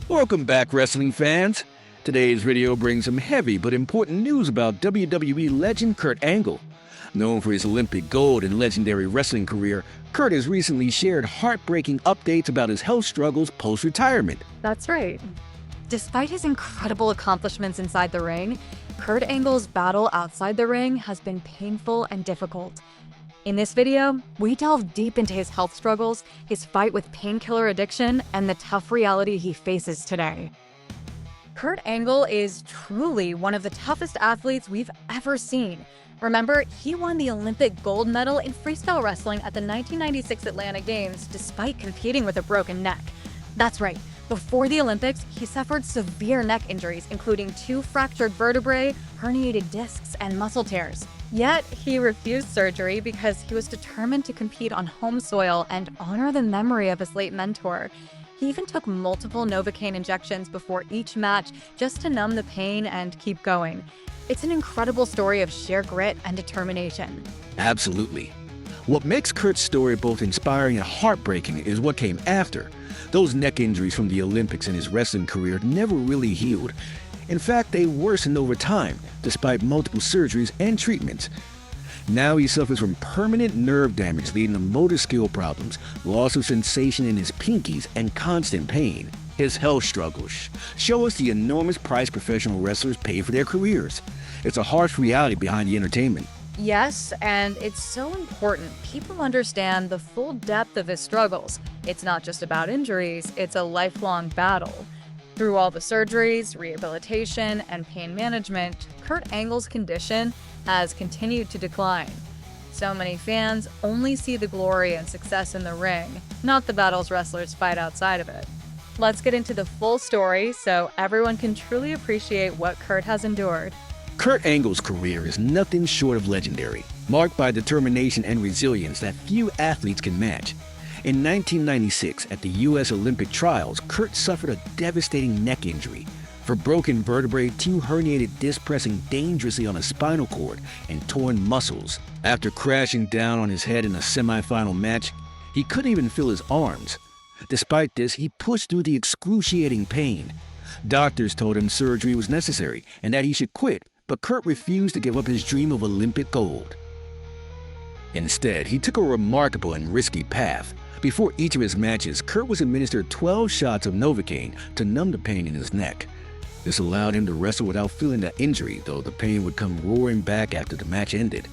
Welcome back, wrestling fans. Today's video brings some heavy but important news about WWE legend Kurt Angle. Known for his Olympic gold and legendary wrestling career, Kurt has recently shared heartbreaking updates about his health struggles post-retirement. That's right. Despite his incredible accomplishments inside the ring, Kurt Angle's battle outside the ring has been painful and difficult. In this video, we delve deep into his health struggles, his fight with painkiller addiction, and the tough reality he faces today. Kurt Angle is truly one of the toughest athletes we've ever seen. Remember, he won the Olympic gold medal in freestyle wrestling at the 1996 Atlanta Games despite competing with a broken neck. That's right, before the Olympics, he suffered severe neck injuries, including 2 fractured vertebrae, herniated discs, and muscle tears. Yet, he refused surgery because he was determined to compete on home soil and honor the memory of his late mentor. He even took multiple Novocaine injections before each match just to numb the pain and keep going. It's an incredible story of sheer grit and determination. Absolutely. What makes Kurt's story both inspiring and heartbreaking is what came after. Those neck injuries from the Olympics in his wrestling career never really healed. In fact, they worsened over time, despite multiple surgeries and treatments. Now he suffers from permanent nerve damage leading to motor skill problems, loss of sensation in his pinkies, and constant pain. His health struggles show us the enormous price professional wrestlers pay for their careers. It's a harsh reality behind the entertainment. Yes, and it's so important people understand the full depth of his struggles. It's not just about injuries, it's a lifelong battle. Through all the surgeries, rehabilitation, and pain management, Kurt Angle's condition has continued to decline. So many fans only see the glory and success in the ring, not the battles wrestlers fight outside of it. Let's get into the full story so everyone can truly appreciate what Kurt has endured. Kurt Angle's career is nothing short of legendary, marked by determination and resilience that few athletes can match. In 1996, at the U.S. Olympic trials, Kurt suffered a devastating neck injury. For broken vertebrae, 2 herniated discs pressing dangerously on a spinal cord, and torn muscles. After crashing down on his head in a semifinal match, he couldn't even feel his arms. Despite this, he pushed through the excruciating pain. Doctors told him surgery was necessary and that he should quit, but Kurt refused to give up his dream of Olympic gold. Instead, he took a remarkable and risky path. Before each of his matches, Kurt was administered 12 shots of Novocaine to numb the pain in his neck. This allowed him to wrestle without feeling the injury, though the pain would come roaring back after the match ended.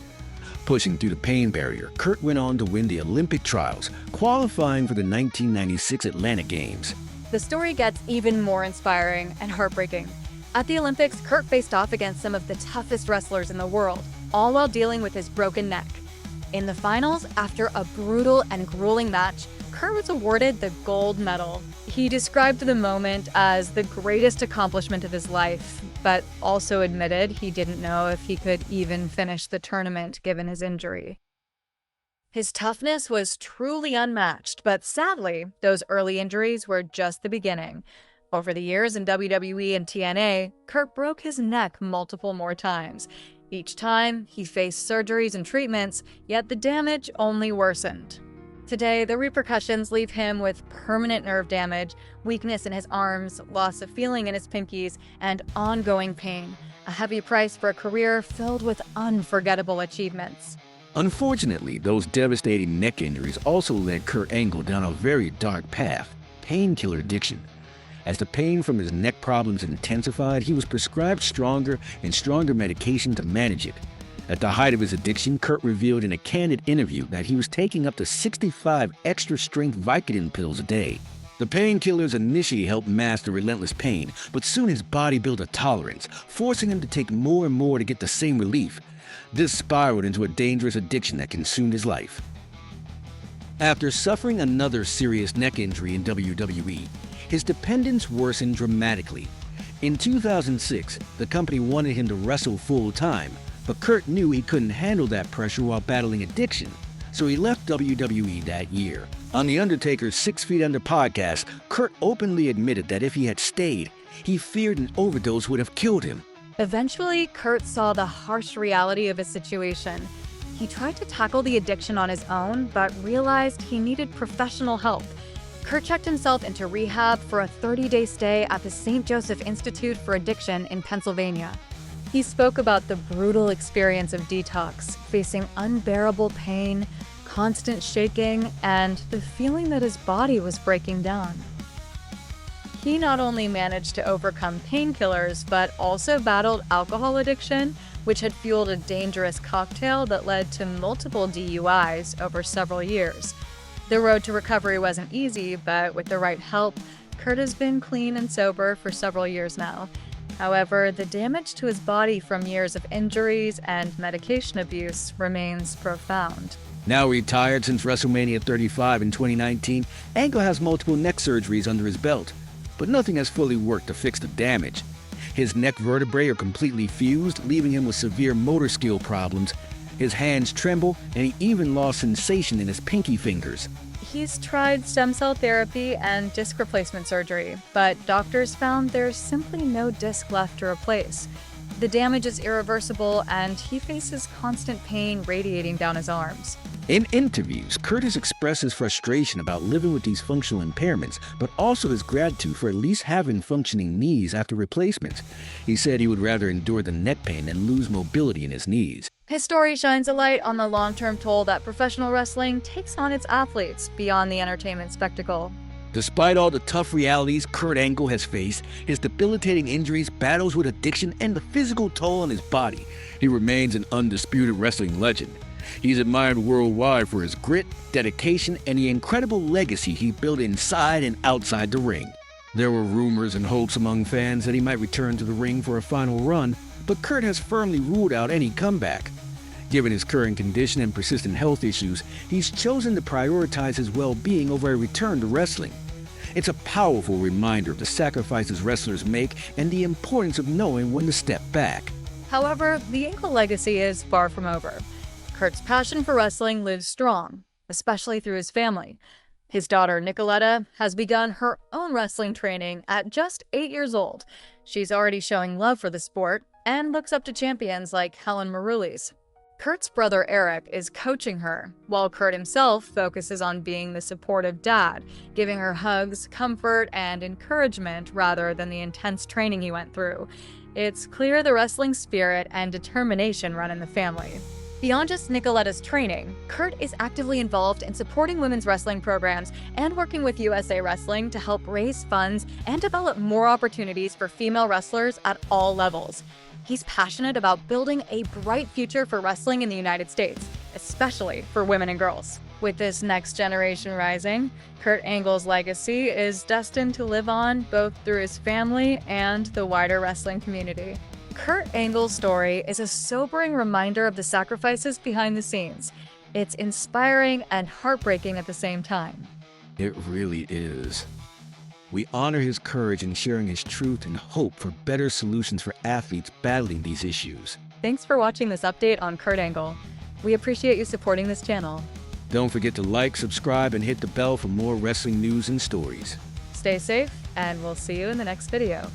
Pushing through the pain barrier, Kurt went on to win the Olympic trials, qualifying for the 1996 Atlanta Games. The story gets even more inspiring and heartbreaking. At the Olympics, Kurt faced off against some of the toughest wrestlers in the world, all while dealing with his broken neck. In the finals, after a brutal and grueling match, Kurt was awarded the gold medal. He described the moment as the greatest accomplishment of his life, but also admitted he didn't know if he could even finish the tournament given his injury. His toughness was truly unmatched, but sadly, those early injuries were just the beginning. Over the years in WWE and TNA, Kurt broke his neck multiple more times. Each time, he faced surgeries and treatments, yet the damage only worsened. Today, the repercussions leave him with permanent nerve damage, weakness in his arms, loss of feeling in his pinkies, and ongoing pain, a heavy price for a career filled with unforgettable achievements. Unfortunately, those devastating neck injuries also led Kurt Angle down a very dark path: painkiller addiction. As the pain from his neck problems intensified, he was prescribed stronger and stronger medication to manage it. At the height of his addiction, Kurt revealed in a candid interview that he was taking up to 65 extra-strength Vicodin pills a day. The painkillers initially helped mask the relentless pain, but soon his body built a tolerance, forcing him to take more and more to get the same relief. This spiraled into a dangerous addiction that consumed his life. After suffering another serious neck injury in WWE, his dependence worsened dramatically. In 2006, the company wanted him to wrestle full-time, but Kurt knew he couldn't handle that pressure while battling addiction, so he left WWE that year. On The Undertaker's 6 Feet Under podcast, Kurt openly admitted that if he had stayed, he feared an overdose would have killed him. Eventually, Kurt saw the harsh reality of his situation. He tried to tackle the addiction on his own, but realized he needed professional help. Kurt checked himself into rehab for a 30-day stay at the St. Joseph Institute for Addiction in Pennsylvania. He spoke about the brutal experience of detox, facing unbearable pain, constant shaking, and the feeling that his body was breaking down. He not only managed to overcome painkillers, but also battled alcohol addiction, which had fueled a dangerous cocktail that led to multiple DUIs over several years. The road to recovery wasn't easy, but with the right help, Kurt has been clean and sober for several years now. However, the damage to his body from years of injuries and medication abuse remains profound. Now retired since WrestleMania 35 in 2019, Angle has multiple neck surgeries under his belt, but nothing has fully worked to fix the damage. His neck vertebrae are completely fused, leaving him with severe motor skill problems. His hands tremble, and he even lost sensation in his pinky fingers. He's tried stem cell therapy and disc replacement surgery, but doctors found there's simply no disc left to replace. The damage is irreversible, and he faces constant pain radiating down his arms. In interviews, Kurt has expressed his frustration about living with these functional impairments, but also his gratitude for at least having functioning knees after replacements. He said he would rather endure the neck pain than lose mobility in his knees. His story shines a light on the long-term toll that professional wrestling takes on its athletes beyond the entertainment spectacle. Despite all the tough realities Kurt Angle has faced, his debilitating injuries, battles with addiction, and the physical toll on his body, he remains an undisputed wrestling legend. He's admired worldwide for his grit, dedication, and the incredible legacy he built inside and outside the ring. There were rumors and hopes among fans that he might return to the ring for a final run, but Kurt has firmly ruled out any comeback. Given his current condition and persistent health issues, he's chosen to prioritize his well-being over a return to wrestling. It's a powerful reminder of the sacrifices wrestlers make and the importance of knowing when to step back. However, the Angle legacy is far from over. Kurt's passion for wrestling lives strong, especially through his family. His daughter, Nicoletta, has begun her own wrestling training at just 8 years old. She's already showing love for the sport and looks up to champions like Helen Maroulis. Kurt's brother Eric is coaching her, while Kurt himself focuses on being the supportive dad, giving her hugs, comfort, and encouragement rather than the intense training he went through. It's clear the wrestling spirit and determination run in the family. Beyond just Nicoletta's training, Kurt is actively involved in supporting women's wrestling programs and working with USA Wrestling to help raise funds and develop more opportunities for female wrestlers at all levels. He's passionate about building a bright future for wrestling in the United States, especially for women and girls. With this next generation rising, Kurt Angle's legacy is destined to live on both through his family and the wider wrestling community. Kurt Angle's story is a sobering reminder of the sacrifices behind the scenes. It's inspiring and heartbreaking at the same time. It really is. We honor his courage in sharing his truth and hope for better solutions for athletes battling these issues. Thanks for watching this update on Kurt Angle. We appreciate you supporting this channel. Don't forget to like, subscribe, and hit the bell for more wrestling news and stories. Stay safe, and we'll see you in the next video.